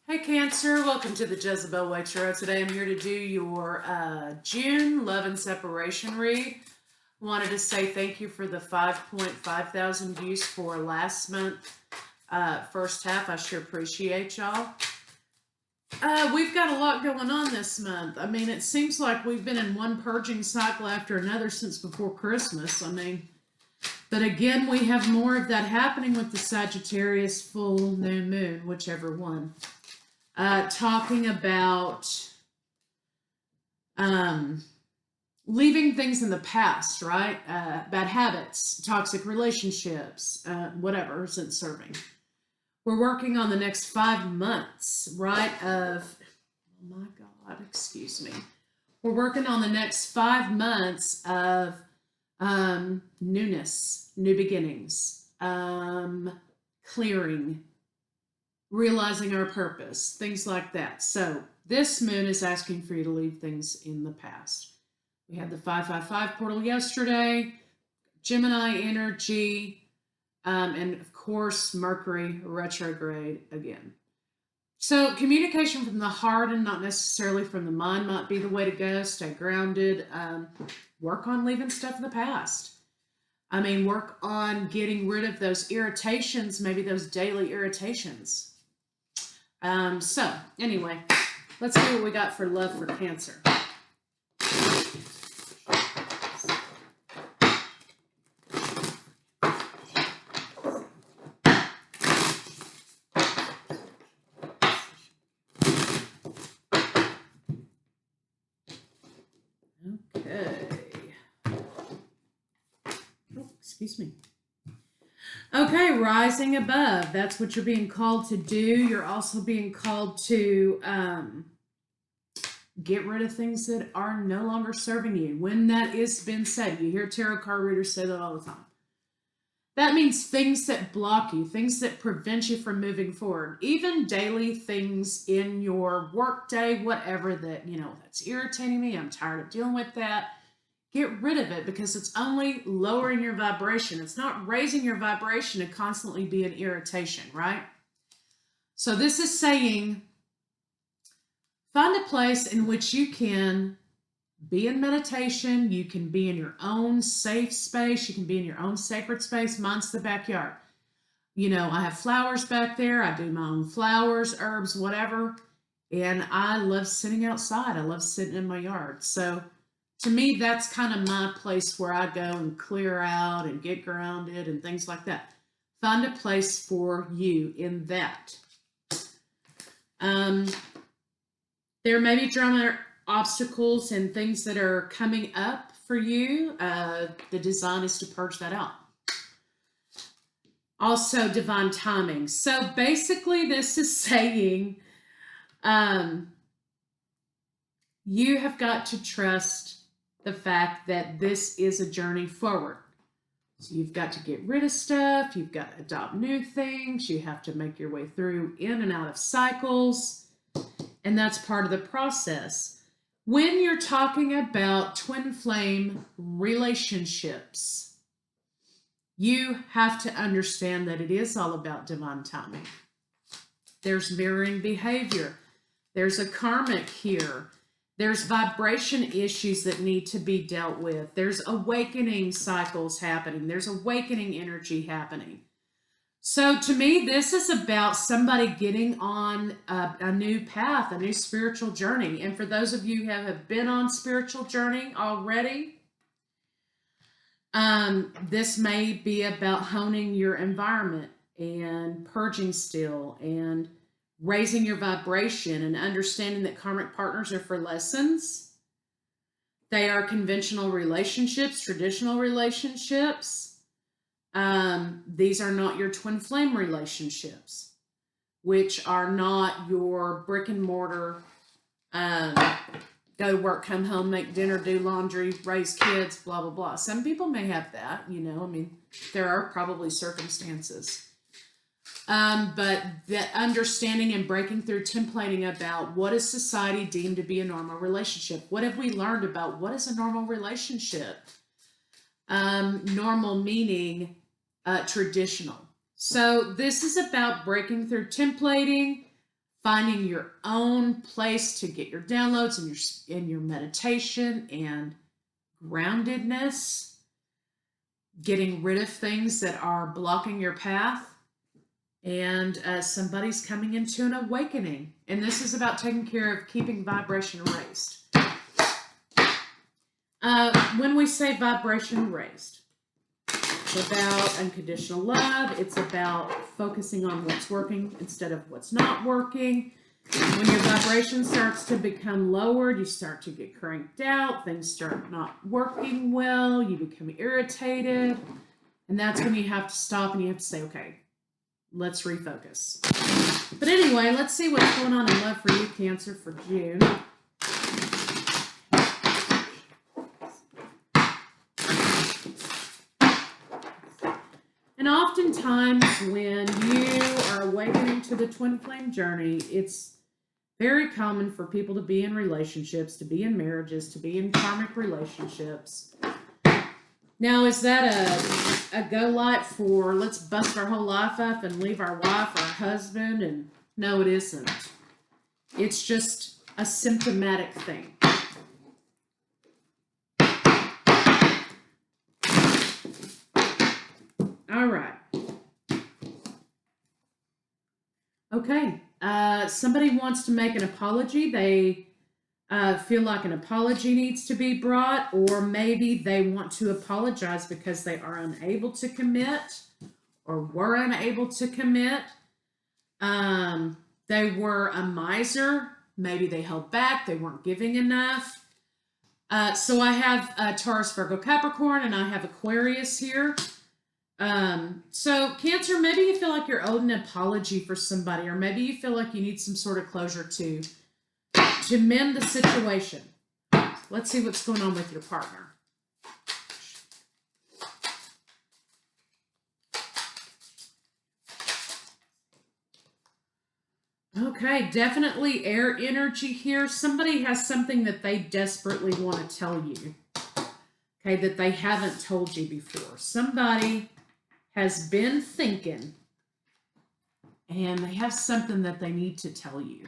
Hey Cancer, welcome to the Jezebel Way Tarot. Today I'm here to do your June love and separation read. Wanted to say thank you for the 5.5 thousand views for last month, first half. I sure appreciate y'all. We've got a lot going on this month. I mean, it seems like we've been in one purging cycle after another since before Christmas. But again, we have more of that happening with the Sagittarius full new moon, whichever one. Talking about leaving things in the past, right? Bad habits, toxic relationships, whatever isn't serving. We're working on the next 5 months, right? Oh my God, excuse me. We're working on the next 5 months of newness, new beginnings, clearing, realizing our purpose, things like that. So this moon is asking for you to leave things in the past. We had the 555 portal yesterday, Gemini energy, and of course Mercury retrograde again. So communication from the heart and not necessarily from the mind might be the way to go. Stay grounded. Work on leaving stuff in the past. Work on getting rid of those irritations, maybe those daily irritations. So anyway, let's see what we got for love for Cancer. Okay. Oh, excuse me. Okay, rising above. That's what you're being called to do. You're also being called to get rid of things that are no longer serving you. When that is been said, you hear tarot card readers say that all the time. That means things that block you, things that prevent you from moving forward. Even daily things in your work day, whatever that, that's irritating me. I'm tired of dealing with that. Get rid of it because it's only lowering your vibration. It's not raising your vibration to constantly be an irritation, right? So this is saying, find a place in which you can be in meditation. You can be in your own safe space. You can be in your own sacred space. Mine's the backyard. I have flowers back there. I do my own flowers, herbs, whatever. And I love sitting outside. I love sitting in my yard. So to me, that's kind of my place where I go and clear out and get grounded and things like that. Find a place for you in that. There may be drama obstacles and things that are coming up for you. The design is to purge that out. Also, divine timing. So basically, this is saying you have got to trust the fact that this is a journey forward. So you've got to get rid of stuff. You've got to adopt new things. You have to make your way through in and out of cycles. And that's part of the process. When you're talking about twin flame relationships, you have to understand that it is all about divine timing. There's mirroring behavior. There's a karmic here. There's vibration issues that need to be dealt with. There's awakening cycles happening. There's awakening energy happening. So to me, this is about somebody getting on a new path, a new spiritual journey. And for those of you who have been on spiritual journey already, this may be about honing your environment and purging still and raising your vibration and understanding that karmic partners are for lessons. They are conventional relationships, traditional relationships. These are not your twin flame relationships, which are not your brick and mortar, go to work, come home, make dinner, do laundry, raise kids, blah, blah, blah. Some people may have that, there are probably circumstances. But the understanding and breaking through templating about what is society deemed to be a normal relationship. What have we learned about what is a normal relationship? Normal meaning traditional. So this is about breaking through templating, finding your own place to get your downloads and your meditation and groundedness, getting rid of things that are blocking your path, and somebody's coming into an awakening. And this is about taking care of keeping vibration raised. When we say vibration raised, it's about unconditional love. It's about focusing on what's working instead of what's not working. When your vibration starts to become lowered, you start to get cranked out. Things start not working well. You become irritated. And that's when you have to stop and you have to say, okay, let's refocus. But anyway, let's see what's going on in love for you, Cancer, for June. And oftentimes when you are awakening to the twin flame journey, it's very common for people to be in relationships, to be in marriages, to be in karmic relationships. Now, is that a go light for let's bust our whole life up and leave our wife, our husband? And no, it isn't. It's just a symptomatic thing. All right. Okay. Somebody wants to make an apology. They feel like an apology needs to be brought, or maybe they want to apologize because they are unable to commit or were unable to commit. They were a miser. Maybe they held back. They weren't giving enough. So I have Taurus, Virgo, Capricorn, and I have Aquarius here. So Cancer, maybe you feel like you're owed an apology for somebody, or maybe you feel like you need some sort of closure to mend the situation. Let's see what's going on with your partner. Okay, definitely air energy here. Somebody has something that they desperately want to tell you. Okay, that they haven't told you before. Somebody has been thinking, and they have something that they need to tell you.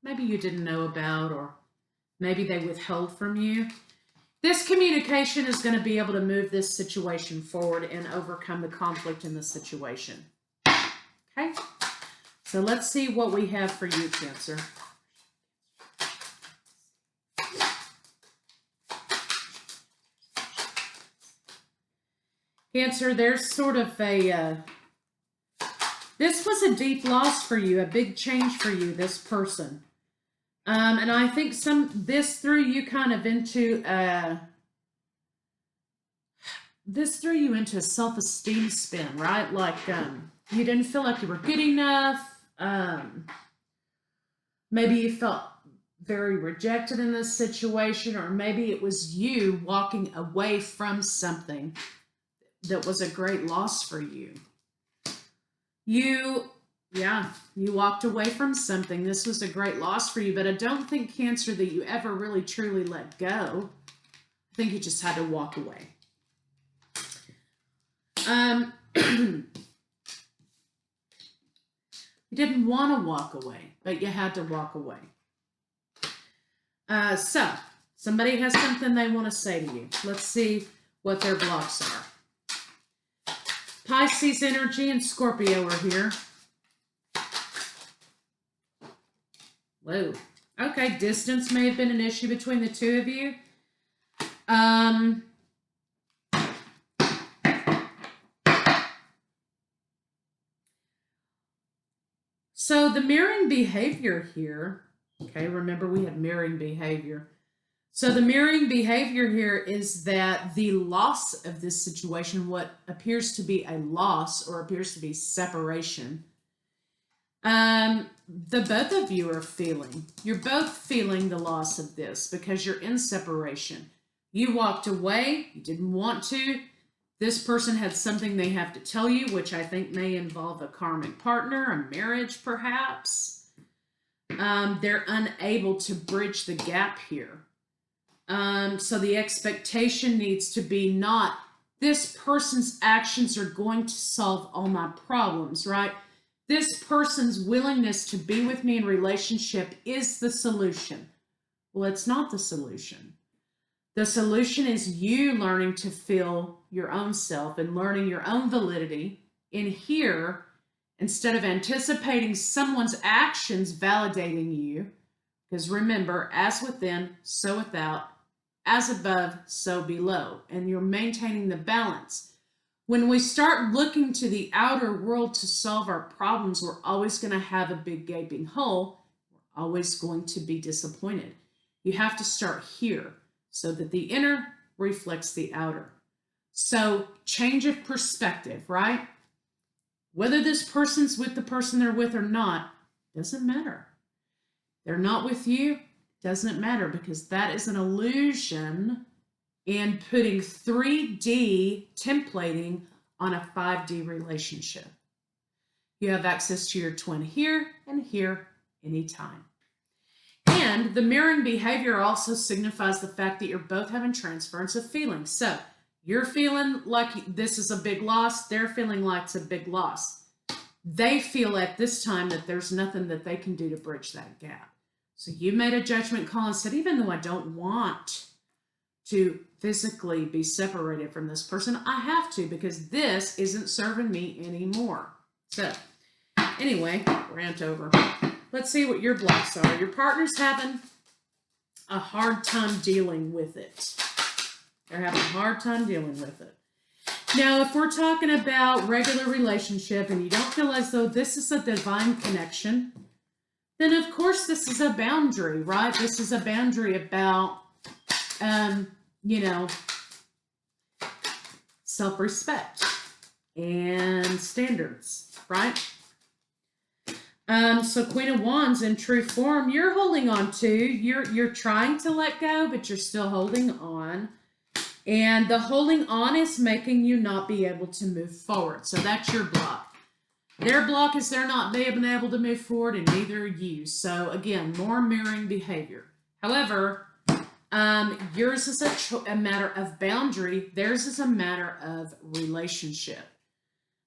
Maybe you didn't know about, or maybe they withheld from you. This communication is going to be able to move this situation forward and overcome the conflict in the situation. Okay? So let's see what we have for you, Cancer. Cancer, there's sort of a, this was a deep loss for you, a big change for you, this person. And I think this threw you kind of into a self-esteem spin, right? Like, you didn't feel like you were good enough. Maybe you felt very rejected in this situation, or maybe it was you walking away from something that was a great loss for you. You walked away from something. This was a great loss for you, but I don't think, Cancer, that you ever really truly let go. I think you just had to walk away. You didn't want to walk away, but you had to walk away. So, somebody has something they want to say to you. Let's see what their blocks are. Pisces energy and Scorpio are here. Whoa. Okay, distance may have been an issue between the two of you. So the mirroring behavior here, okay, remember we had mirroring behavior. So the mirroring behavior here is that the loss of this situation, what appears to be a loss or appears to be separation, the both of you are feeling. You're both feeling the loss of this because you're in separation. You walked away. You didn't want to. This person had something they have to tell you, which I think may involve a karmic partner, a marriage perhaps. They're unable to bridge the gap here. So the expectation needs to be not, this person's actions are going to solve all my problems, right? this person's willingness to be with me in relationship is the solution. Well, it's not the solution. The solution is you learning to feel your own self and learning your own validity in here instead of anticipating someone's actions validating you. Because remember, as within, so without, as above, so below. And you're maintaining the balance. When we start looking to the outer world to solve our problems, we're always going to have a big gaping hole. We're always going to be disappointed. You have to start here so that the inner reflects the outer. So change of perspective, right? Whether this person's with the person they're with or not, doesn't matter. They're not with you, doesn't matter, because that is an illusion in putting 3D templating on a 5D relationship. You have access to your twin here and here anytime. And the mirroring behavior also signifies the fact that you're both having transference of feelings. So you're feeling like this is a big loss. They're feeling like it's a big loss. They feel at this time that there's nothing that they can do to bridge that gap. So you made a judgment call and said, even though I don't want to physically be separated from this person, I have to because this isn't serving me anymore. So anyway, rant over. Let's see what your blocks are. Your partner's having a hard time dealing with it. They're having a hard time dealing with it. Now, if we're talking about regular relationship and you don't feel as though this is a divine connection, then of course this is a boundary, right? This is a boundary about, self-respect and standards, right? So Queen of Wands in true form, you're holding on to, you're trying to let go, but you're still holding on. And the holding on is making you not be able to move forward. So that's your block. Their block is they're not being able to move forward, and neither are you. So again, more mirroring behavior. However, yours is a matter of boundary. Theirs is a matter of relationship.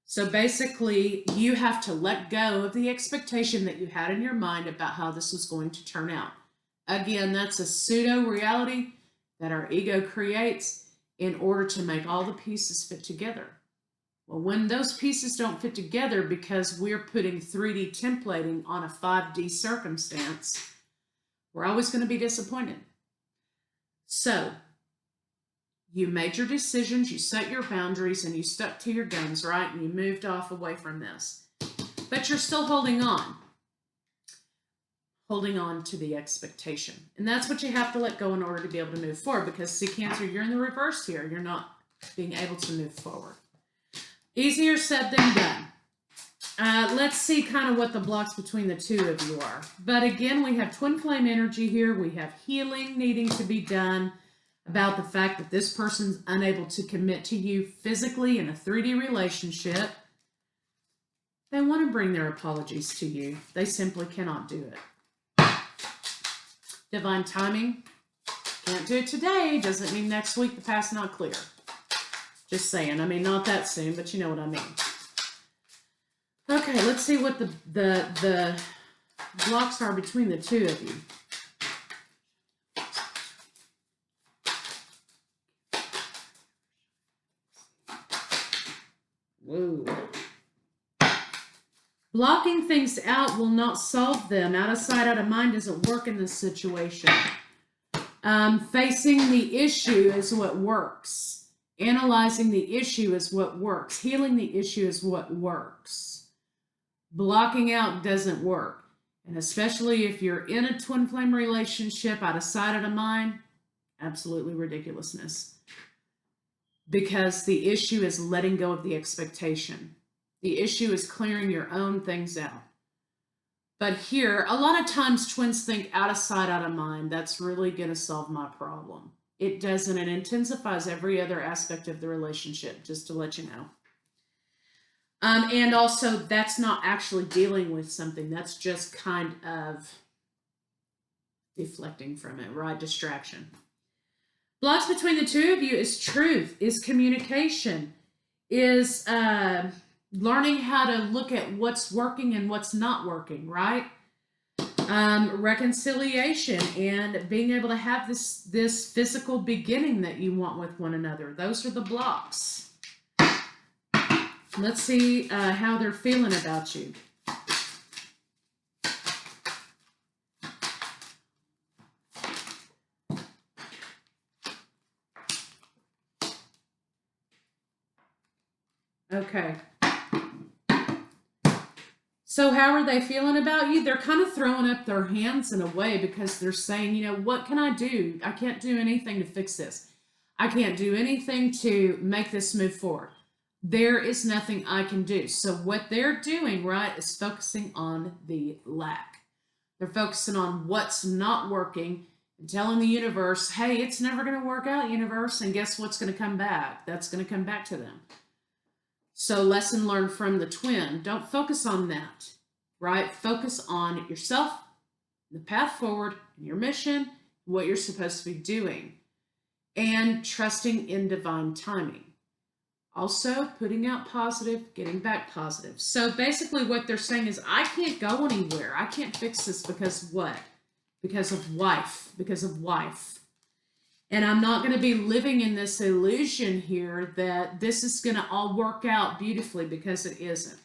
So basically, you have to let go of the expectation that you had in your mind about how this was going to turn out. Again, that's a pseudo-reality that our ego creates in order to make all the pieces fit together. Well, when those pieces don't fit together because we're putting 3D templating on a 5D circumstance, we're always going to be disappointed. So, you made your decisions, you set your boundaries, and you stuck to your guns, right? And you moved off away from this. But you're still holding on to the expectation. And that's what you have to let go in order to be able to move forward, because see, Cancer, you're in the reverse here. You're not being able to move forward. Easier said than done. Let's see kind of what the blocks between the two of you are. But again, we have twin flame energy here. We have healing needing to be done about the fact that this person's unable to commit to you physically in a 3D relationship. They want to bring their apologies to you. They simply cannot do it. Divine timing. Can't do it today. Doesn't mean next week the path's not clear. Just saying. I mean, not that soon, but you know what I mean. Okay, let's see what the blocks are between the two of you. Whoa. Blocking things out will not solve them. Out of sight, out of mind doesn't work in this situation. Facing the issue is what works. Analyzing the issue is what works. Healing the issue is what works. Blocking out doesn't work. And especially if you're in a twin flame relationship, out of sight, out of mind, absolutely ridiculousness. Because the issue is letting go of the expectation. The issue is clearing your own things out. But here, a lot of times twins think out of sight, out of mind. That's really going to solve my problem. It doesn't. It intensifies every other aspect of the relationship, just to let you know. And also, that's not actually dealing with something. That's just kind of deflecting from it, right? Distraction. Blocks between the two of you is truth, is communication, is learning how to look at what's working and what's not working, right? Reconciliation and being able to have this physical beginning that you want with one another. Those are the blocks. Let's see how they're feeling about you. Okay. So how are they feeling about you? They're kind of throwing up their hands in a way because they're saying, you know, what can I do? I can't do anything to fix this. I can't do anything to make this move forward. There is nothing I can do. So what they're doing, right, is focusing on the lack. They're focusing on what's not working and telling the universe, hey, it's never going to work out, universe. And guess what's going to come back? That's going to come back to them. So lesson learned from the twin. Don't focus on that, right? Focus on yourself, the path forward, your mission, what you're supposed to be doing, and trusting in divine timing. Also, putting out positive, getting back positive. So basically what they're saying is, I can't go anywhere. I can't fix this because of what? Because of wife. Because of wife. And I'm not going to be living in this illusion here that this is going to all work out beautifully, because it isn't.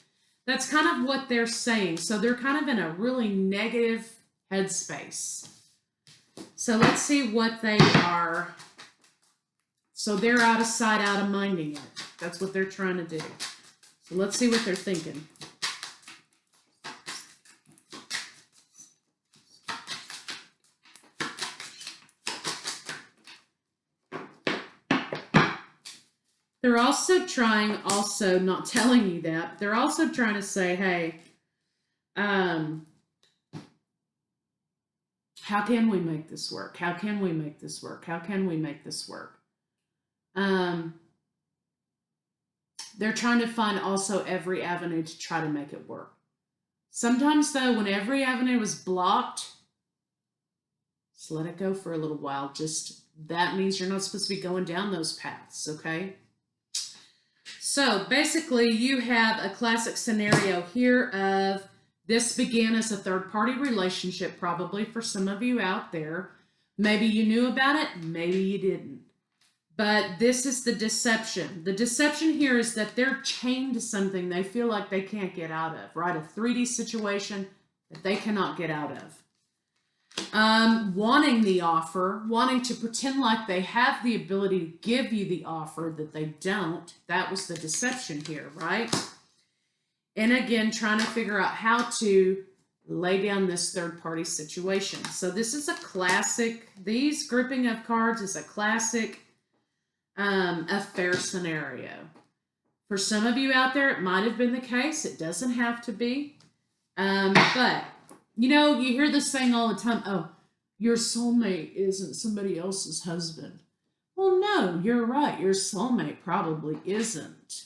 That's kind of what they're saying. So they're kind of in a really negative headspace. So let's see what they are. So they're out of sight, out of minding it. That's what they're trying to do. So let's see what they're thinking. They're also trying, not telling you that, they're also trying to say, hey, how can we make this work? How can we make this work? How can we make this work? They're trying to find also every avenue to try to make it work. Sometimes, though, when every avenue is blocked, just let it go for a little while. Just, that means you're not supposed to be going down those paths, okay? So basically you have a classic scenario here of this began as a third-party relationship, probably for some of you out there. Maybe you knew about it, maybe you didn't. But this is the deception. The deception here is that they're chained to something they feel like they can't get out of, right? A 3D situation that they cannot get out of. Wanting the offer, wanting to pretend like they have the ability to give you the offer that they don't. That was the deception here, right? And again, trying to figure out how to lay down this third-party situation. So this is a classic, these grouping of cards is a classic affair scenario. For some of you out there, it might have been the case. It doesn't have to be. But you know, you hear this saying all the time, oh, your soulmate isn't somebody else's husband. Well, no, you're right. Your soulmate probably isn't.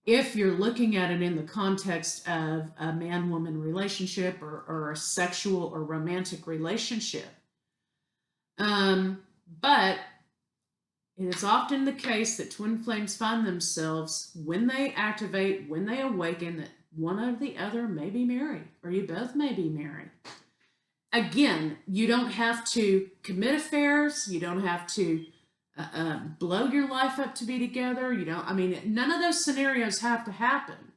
If you're looking at it in the context of a man-woman relationship or a sexual or romantic relationship. But it is often the case that twin flames find themselves, when they activate, when they awaken, that one or the other may be married, or you both may be married. Again, you don't have to commit affairs. You don't have to blow your life up to be together. You don't, I mean, none of those scenarios have to happen.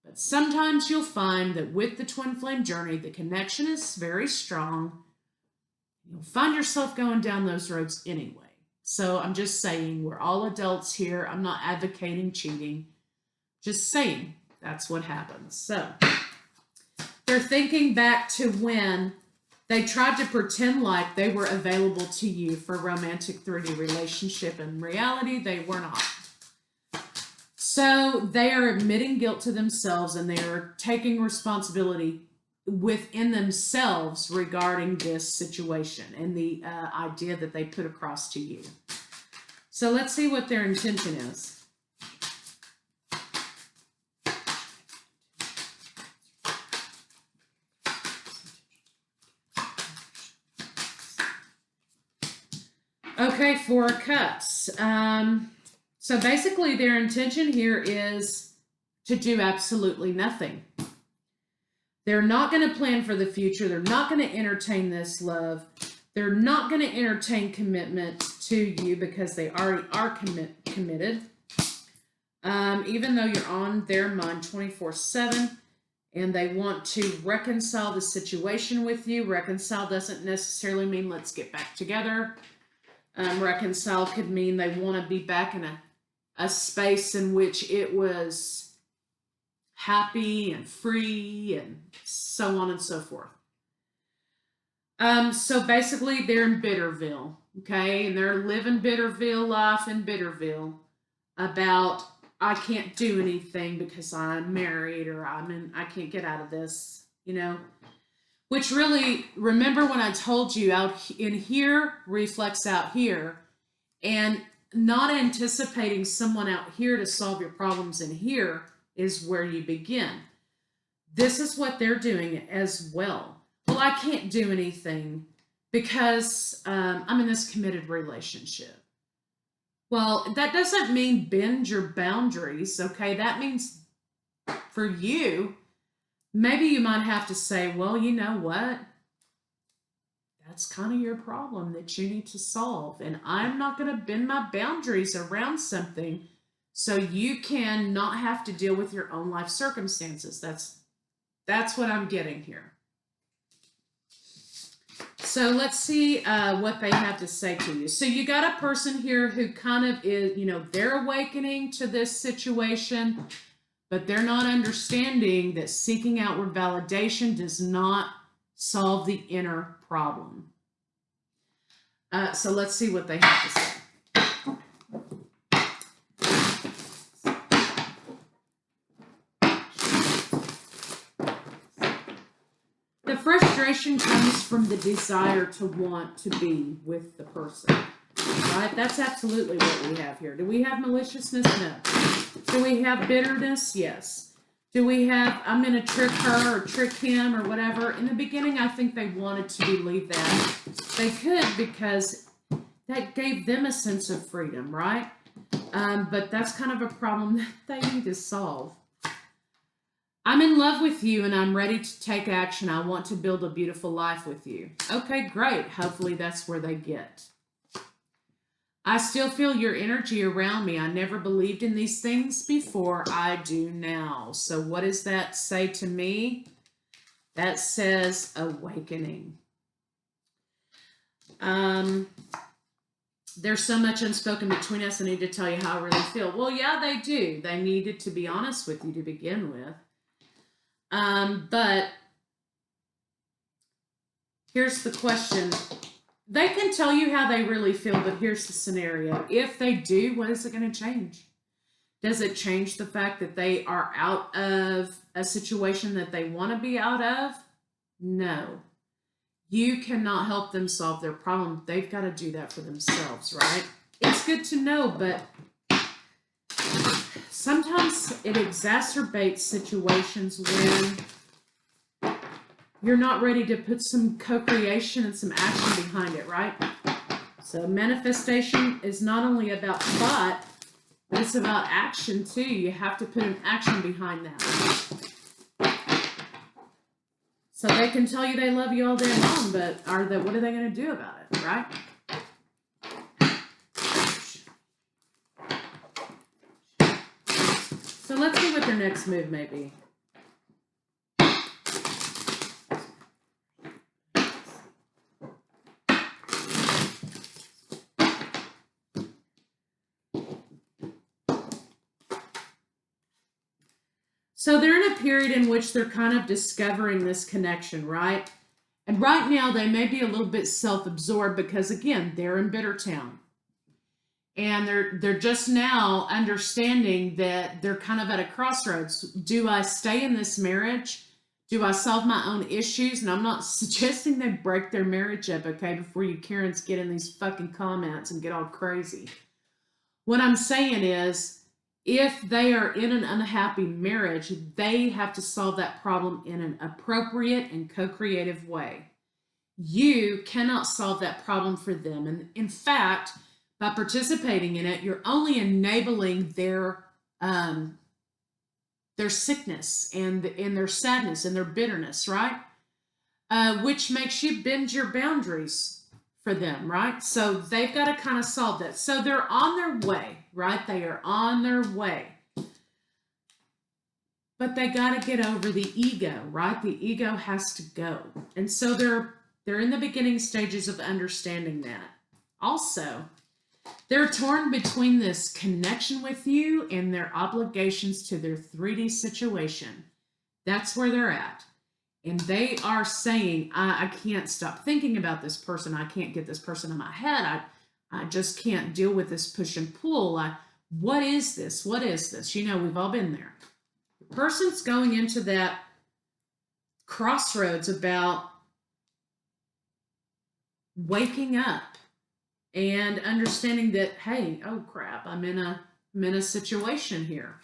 But sometimes you'll find that with the twin flame journey, the connection is very strong. You'll find yourself going down those roads anyway. So I'm just saying, we're all adults here. I'm not advocating cheating. Just saying. That's what happens. So they're thinking back to when they tried to pretend like they were available to you for a romantic 3D relationship. In reality, they were not. So they are admitting guilt to themselves, and they are taking responsibility within themselves regarding this situation and the idea that they put across to you. So let's see what their intention is. Okay, 4 of Cups. So basically their intention here is to do absolutely nothing. They're not going to plan for the future. They're not going to entertain this love. They're not going to entertain commitment to you because they already are committed. Even though you're on their mind 24/7 and they want to reconcile the situation with you. Reconcile doesn't necessarily mean let's get back together. Reconcile could mean they want to be back in a space in which it was happy and free and so on and so forth. So basically they're in Bitterville, okay? And they're living Bitterville life in Bitterville about, I can't do anything because I'm married or I can't get out of this, you know? Which really, remember when I told you out in here reflects out here, and not anticipating someone out here to solve your problems in here is where you begin. This is what they're doing as well. Well, I can't do anything because I'm in this committed relationship. Well, that doesn't mean bend your boundaries, okay? That means for you, maybe you might have to say, well, you know what? That's kind of your problem that you need to solve. And I'm not going to bend my boundaries around something so you can not have to deal with your own life circumstances. That's what I'm getting here. So let's see what they have to say to you. So you got a person here who kind of is, you know, they're awakening to this situation, but they're not understanding that seeking outward validation does not solve the inner problem. So let's see what they have to say. The frustration comes from the desire to want to be with the person, right? That's absolutely what we have here. Do we have maliciousness? No. Do we have bitterness? Yes. Do we have, I'm going to trick her or trick him or whatever? In the beginning, I think they wanted to believe that. They could because that gave them a sense of freedom, right? But that's kind of a problem that they need to solve. I'm in love with you and I'm ready to take action. I want to build a beautiful life with you. Okay, great. Hopefully that's where they get. I still feel your energy around me. I never believed in these things before. I do now. So what does that say to me? That says awakening. There's so much unspoken between us. I need to tell you how I really feel. Well, yeah, they do. They needed to be honest with you to begin with. But here's the question. They can tell you how they really feel, but here's the scenario. If they do, what is it going to change? Does it change the fact that they are out of a situation that they want to be out of? No. You cannot help them solve their problem. They've got to do that for themselves, right? It's good to know, but sometimes it exacerbates situations when you're not ready to put some co-creation and some action behind it, right? So manifestation is not only about thought, but it's about action too. You have to put an action behind that. So they can tell you they love you all day long, but what are they going to do about it, right? So let's see what their next move may be. So they're in a period in which they're kind of discovering this connection, right? And right now they may be a little bit self-absorbed because, again, they're in Bittertown. And they're just now understanding that they're kind of at a crossroads. Do I stay in this marriage? Do I solve my own issues? And I'm not suggesting they break their marriage up, okay, before you Karens get in these fucking comments and get all crazy. What I'm saying is, if they are in an unhappy marriage, they have to solve that problem in an appropriate and co-creative way. You cannot solve that problem for them. And in fact, by participating in it, you're only enabling their their sickness and their sadness and their bitterness, right? Which makes you bend your boundaries for them, right? So they've got to kind of solve that. So they're on their way, right? They are on their way. But they got to get over the ego, right? The ego has to go. And so they're in the beginning stages of understanding that. Also, they're torn between this connection with you and their obligations to their 3D situation. That's where they're at. And they are saying, I can't stop thinking about this person. I can't get this person in my head. I just can't deal with this push and pull. What is this? What is this? You know, we've all been there. The person's going into that crossroads about waking up and understanding that, hey, oh crap, I'm in a situation here.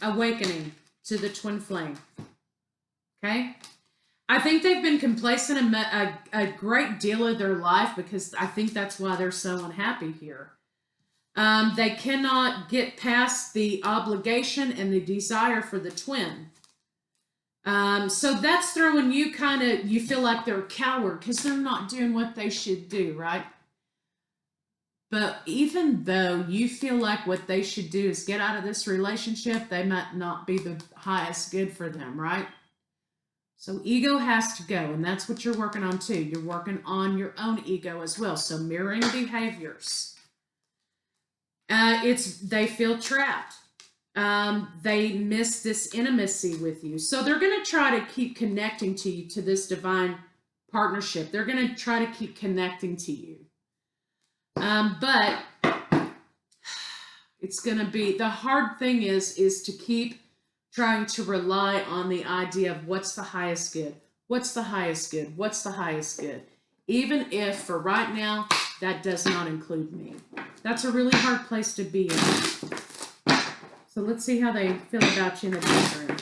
Awakening to the twin flame. Okay? I think they've been complacent a great deal of their life, because I think that's why they're so unhappy here. They cannot get past the obligation and the desire for the twin. So that's throwing you you feel like they're a coward because they're not doing what they should do, right? But even though you feel like what they should do is get out of this relationship, they might not be the highest good for them, right? So ego has to go, and that's what you're working on too. You're working on your own ego as well. So mirroring behaviors. They feel trapped. They miss this intimacy with you. So they're going to try to keep connecting to you, to this divine partnership. They're going to try to keep connecting to you. But it's going to be, the hard thing is to keep trying to rely on the idea of what's the highest good? What's the highest good? What's the highest good? Even if for right now, that does not include me. That's a really hard place to be in. So let's see how they feel about you in the bedroom.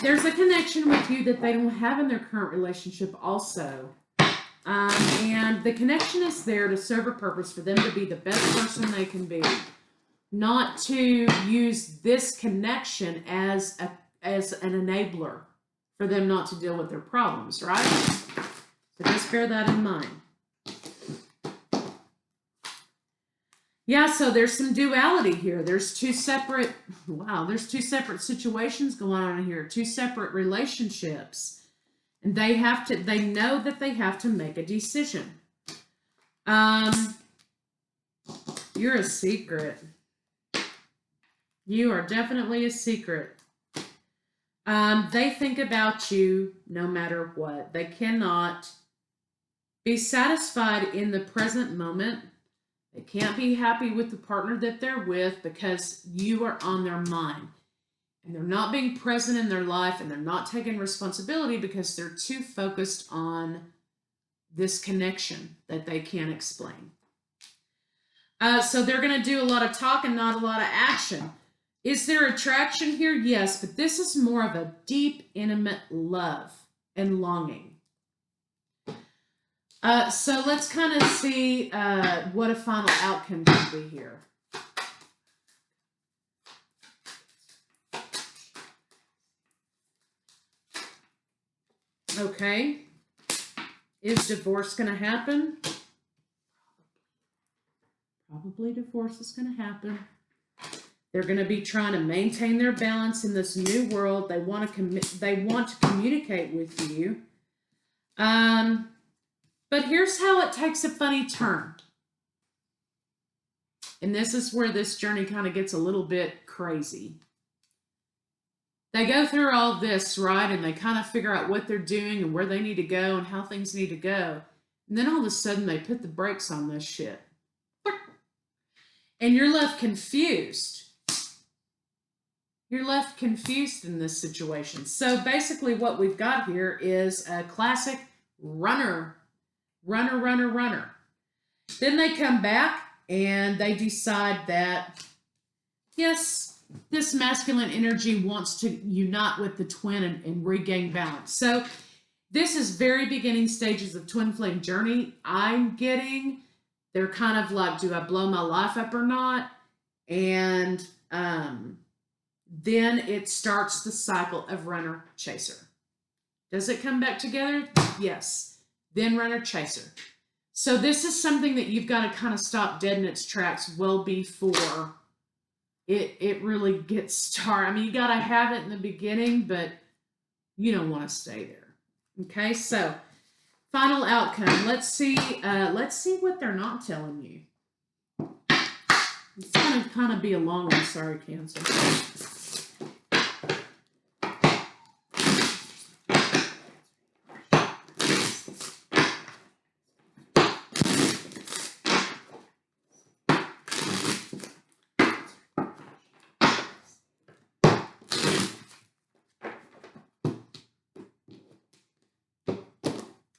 There's a connection with you that they don't have in their current relationship also. And the connection is there to serve a purpose for them to be the best person they can be. Not to use this connection as an enabler for them not to deal with their problems, right? So just bear that in mind. Yeah, so there's some duality here. There's two separate situations going on here, two separate relationships. And they know that they have to make a decision. You're a secret. You are definitely a secret. They think about you no matter what. They cannot be satisfied in the present moment. They can't be happy with the partner that they're with because you are on their mind. And they're not being present in their life, and they're not taking responsibility because they're too focused on this connection that they can't explain. So they're going to do a lot of talk and not a lot of action. Is there attraction here? Yes, but this is more of a deep, intimate love and longing. So let's kind of see what a final outcome can be here. Okay. Is divorce going to happen? Probably divorce is going to happen. They're going to be trying to maintain their balance in this new world. They want to communicate with you. But here's how it takes a funny turn. And this is where this journey kind of gets a little bit crazy. They go through all this, right? And they kind of figure out what they're doing and where they need to go and how things need to go. And then all of a sudden they put the brakes on this shit. And you're left confused. You're left confused in this situation. So basically what we've got here is a classic runner. Then they come back and they decide that, yes, this masculine energy wants to unite with the twin and regain balance. So this is very beginning stages of twin flame journey. I'm getting, they're kind of like, do I blow my life up or not? And then it starts the cycle of runner chaser. Does it come back together? Yes. Then runner chaser. So this is something that you've got to kind of stop dead in its tracks well before it really gets started. I mean, you got to have it in the beginning, but you don't want to stay there. Okay, so final outcome. Let's see what they're not telling you. It's going to kind of be a long one. Sorry, Cancer.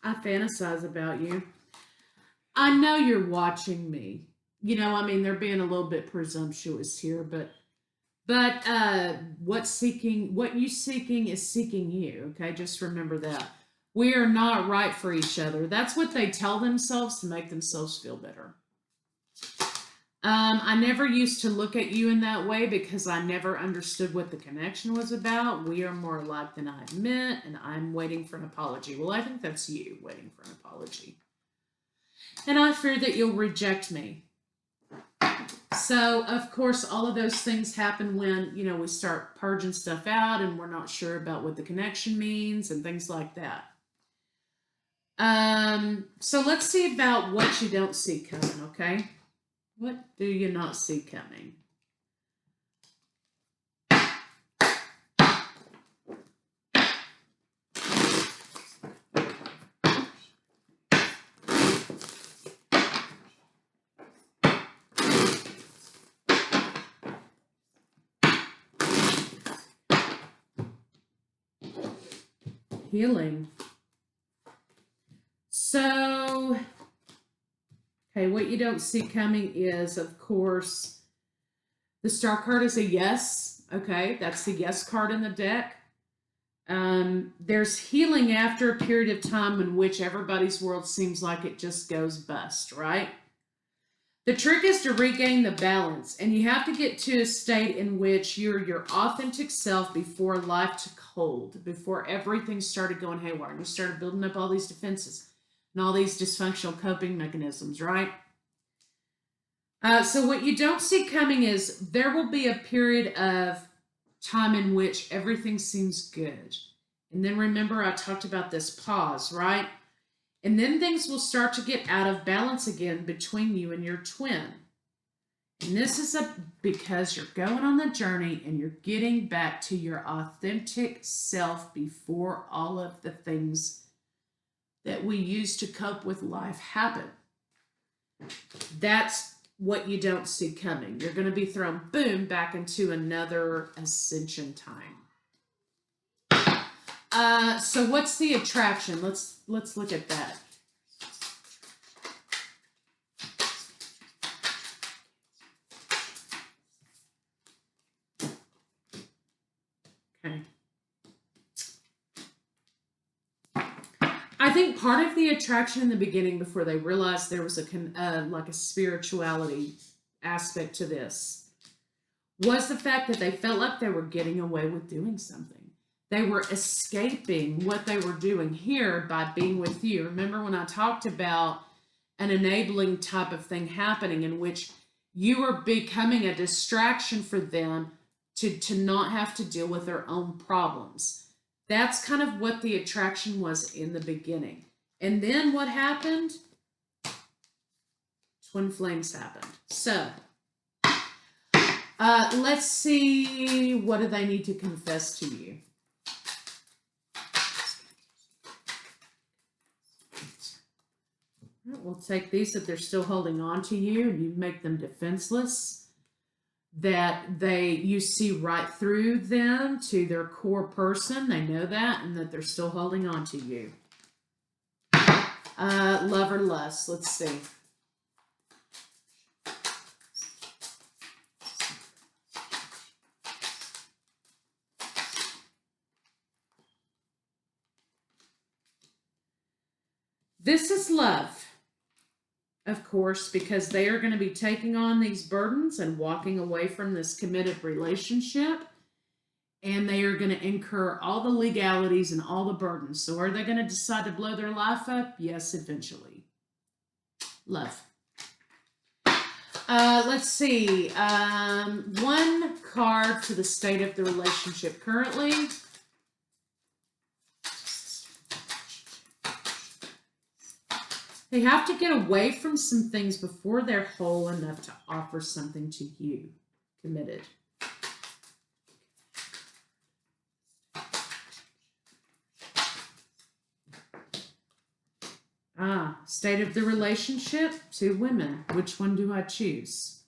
I fantasize about you. I know you're watching me. You know, I mean, they're being a little bit presumptuous here, but what you seeking is seeking you. Okay, just remember that we are not right for each other. That's what they tell themselves to make themselves feel better. I never used to look at you in that way because I never understood what the connection was about. We are more alike than I admit, and I'm waiting for an apology. Well, I think that's you waiting for an apology. And I fear that you'll reject me. So, of course, all of those things happen when, you know, we start purging stuff out and we're not sure about what the connection means and things like that. So let's see about what you don't see coming, okay? What do you not see coming? Healing. So, okay, what you don't see coming is, of course, the star card is a yes. Okay, that's the yes card in the deck. There's healing after a period of time in which everybody's world seems like it just goes bust, right? The trick is to regain the balance, and you have to get to a state in which you're your authentic self before life took hold, before everything started going haywire, and you started building up all these defenses and all these dysfunctional coping mechanisms, right? So what you don't see coming is there will be a period of time in which everything seems good. And then remember I talked about this pause, right? And then things will start to get out of balance again between you and your twin. And this is because you're going on the journey and you're getting back to your authentic self before all of the things that we use to cope with life happen. That's what you don't see coming. You're going to be thrown, boom, back into another ascension time. So what's the attraction? Let's look at that. Okay. I think part of the attraction in the beginning, before they realized there was like a spirituality aspect to this, was the fact that they felt like they were getting away with doing something. They were escaping what they were doing here by being with you. Remember when I talked about an enabling type of thing happening in which you were becoming a distraction for them to not have to deal with their own problems. That's kind of what the attraction was in the beginning. And then what happened? Twin flames happened. So, let's see, what do they need to confess to you? We'll take these if they're still holding on to you and you make them defenseless, that you see right through them to their core person. They know that, and that they're still holding on to you. Love or lust. Let's see. This is love. of course, because they are going to be taking on these burdens and walking away from this committed relationship. And they are going to incur all the legalities and all the burdens. So are they going to decide to blow their life up? Yes, eventually. Love. Let's see. One card for the state of the relationship currently. They have to get away from some things before they're whole enough to offer something to you. Committed. State of the relationship, 2 women. Which one do I choose?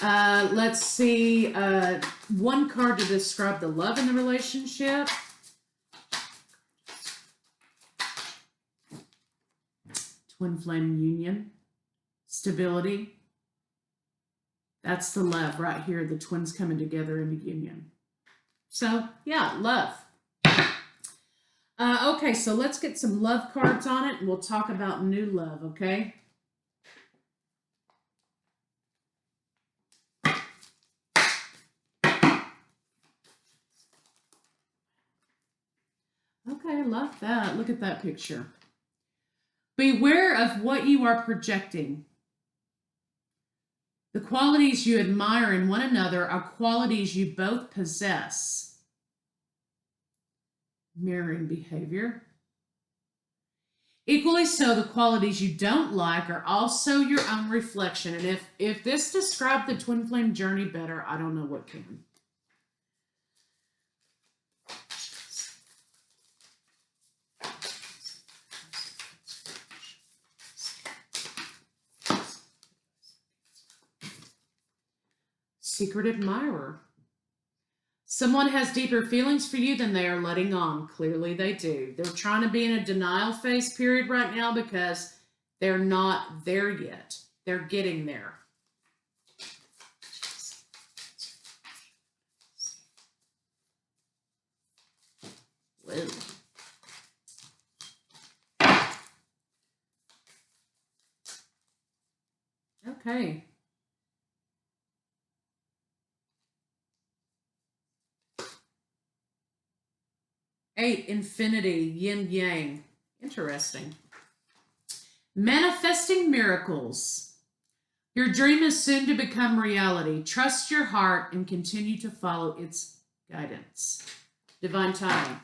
Let's see. One card to describe the love in the relationship. Twin flame union. Stability. That's the love right here. The twins coming together in a union. So, yeah, love. Okay, so let's get some love cards on it, and we'll talk about new love, okay? Okay, I love that. Look at that picture. Beware of what you are projecting. The qualities you admire in one another are qualities you both possess. Mirroring behavior. Equally so, the qualities you don't like are also your own reflection. And if this described the twin flame journey better, I don't know what can. Secret admirer. Someone has deeper feelings for you than they are letting on. Clearly they do. They're trying to be in a denial phase period right now because they're not there yet. They're getting there. Whoa. Okay. Eight, infinity, yin yang. Interesting. Manifesting miracles. Your dream is soon to become reality. Trust your heart and continue to follow its guidance. Divine timing.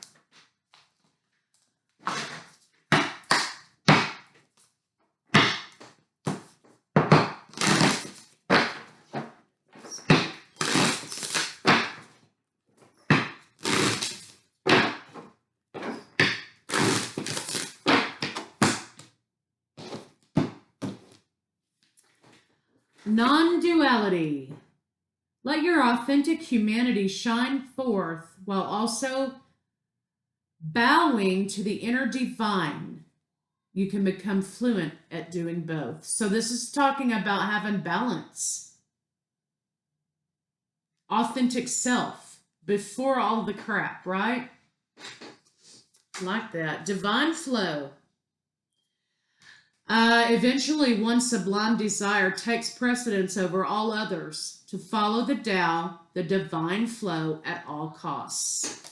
Non-duality. Let your authentic humanity shine forth while also bowing to the inner divine. You can become fluent at doing both. So this is talking about having balance. Authentic self before all the crap, right? Like that. Divine flow. Eventually, one sublime desire takes precedence over all others to follow the Tao, the divine flow, at all costs.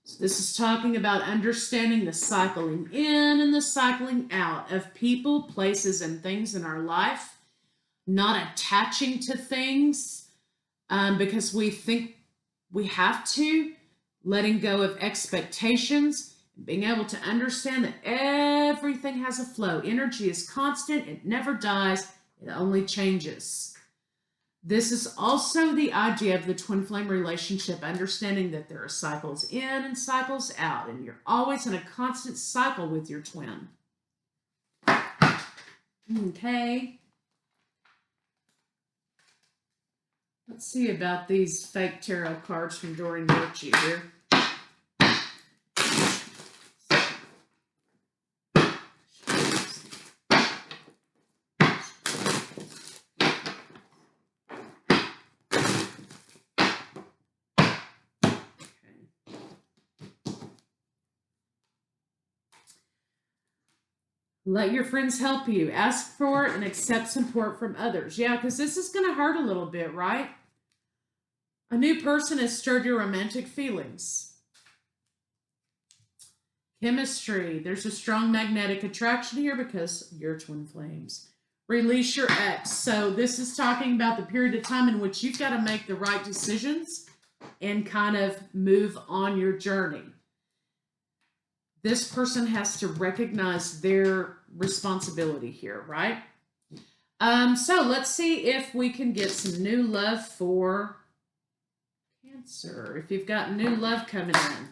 So this is talking about understanding the cycling in and the cycling out of people, places, and things in our life, not attaching to things because we think we have to, letting go of expectations, being able to understand that everything has a flow. Energy is constant. It never dies. It only changes. This is also the idea of the twin flame relationship, understanding that there are cycles in and cycles out, and you're always in a constant cycle with your twin. Okay. Let's see about these fake tarot cards from Doreen Virtue here. Let your friends help you. Ask for and accept support from others. Yeah, because this is going to hurt a little bit, right? A new person has stirred your romantic feelings. Chemistry. There's a strong magnetic attraction here because you're twin flames. Release your ex. So this is talking about the period of time in which you've got to make the right decisions and kind of move on your journey. This person has to recognize their responsibility here, right? So let's see if we can get some new love for Cancer. If you've got new love coming in.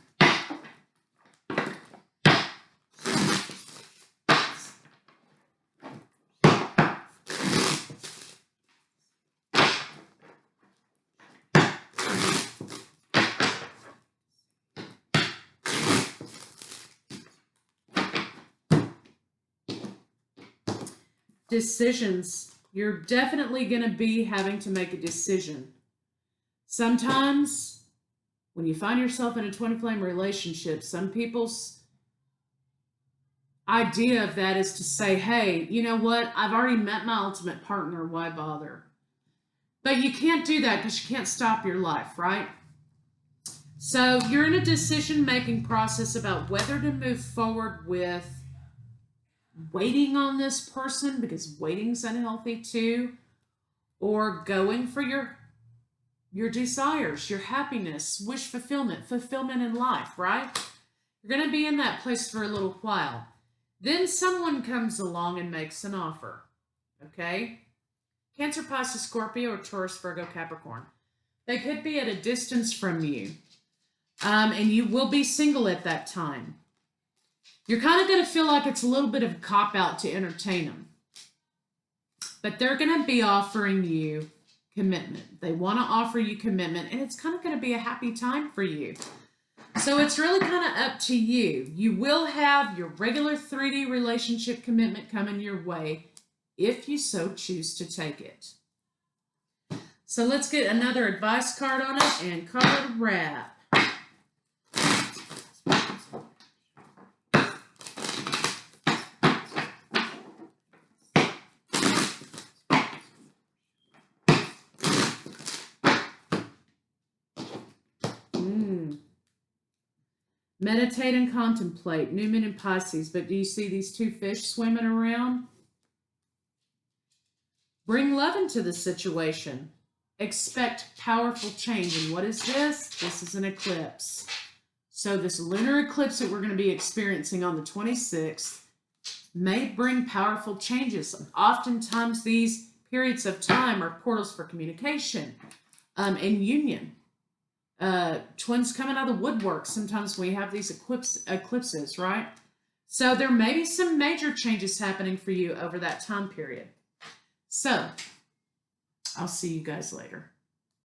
Decisions. You're definitely going to be having to make a decision. Sometimes when you find yourself in a twin flame relationship, some people's idea of that is to say, hey, you know what? I've already met my ultimate partner. Why bother? But you can't do that because you can't stop your life, right? So you're in a decision-making process about whether to move forward with waiting on this person, because waiting's unhealthy too, or going for your desires, your happiness, wish fulfillment in life, right? You're going to be in that place for a little while. Then someone comes along and makes an offer, okay? Cancer, Pisces, Scorpio, or Taurus, Virgo, Capricorn. They could be at a distance from you, and you will be single at that time. You're kind of going to feel like it's a little bit of a cop-out to entertain them. But they're going to be offering you commitment. They want to offer you commitment, and it's kind of going to be a happy time for you. So it's really kind of up to you. You will have your regular 3D relationship commitment coming your way if you so choose to take it. So let's get another advice card on it and card wrap. Meditate and contemplate. New Moon in Pisces. But do you see these two fish swimming around? Bring love into the situation. Expect powerful change. And what is this? This is an eclipse. So this lunar eclipse that we're going to be experiencing on the 26th may bring powerful changes. Oftentimes these periods of time are portals for communication and union. Twins coming out of the woodwork. Sometimes we have these eclipses, right? So there may be some major changes happening for you over that time period. So I'll see you guys later.